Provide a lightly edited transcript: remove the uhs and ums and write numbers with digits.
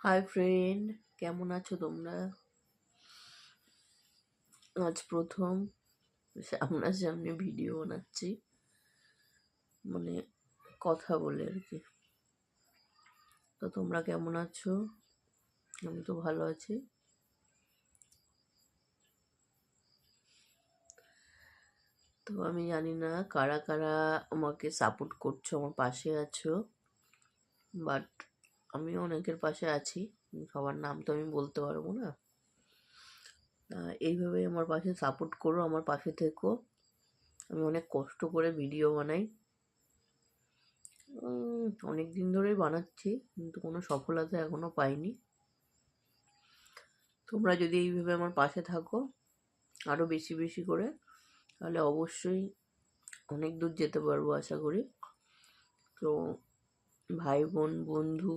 Hi friend, কেমন আছো তোমরা? আজ প্রথম সামনাসামনি ভিডিও বানাচ্ছি, মানে কথা বলে আর কি। তো তোমরা কেমন আছো? আমি তো ভালো আছি। তো আমি জানি না কারা কারা আমাকে সাপোর্ট করছো, আমার পাশে আছো, বাট আমি অনেকের পাশে আছি। সবার নাম তো আমি বলতে পারবো না। এইভাবেই আমার পাশে সাপোর্ট করো, আমার পাশে থেকো। আমি অনেক কষ্ট করে ভিডিও বানাই, অনেক দিন ধরেই বানাচ্ছি, কিন্তু কোনো সফলতা এখনো পাইনি। তোমরা যদি এইভাবে আমার পাশে থাকো আরও বেশি বেশি করে, তাহলে অবশ্যই অনেক দূর যেতে পারবো আশা করি। তো ভাই বোন বন্ধু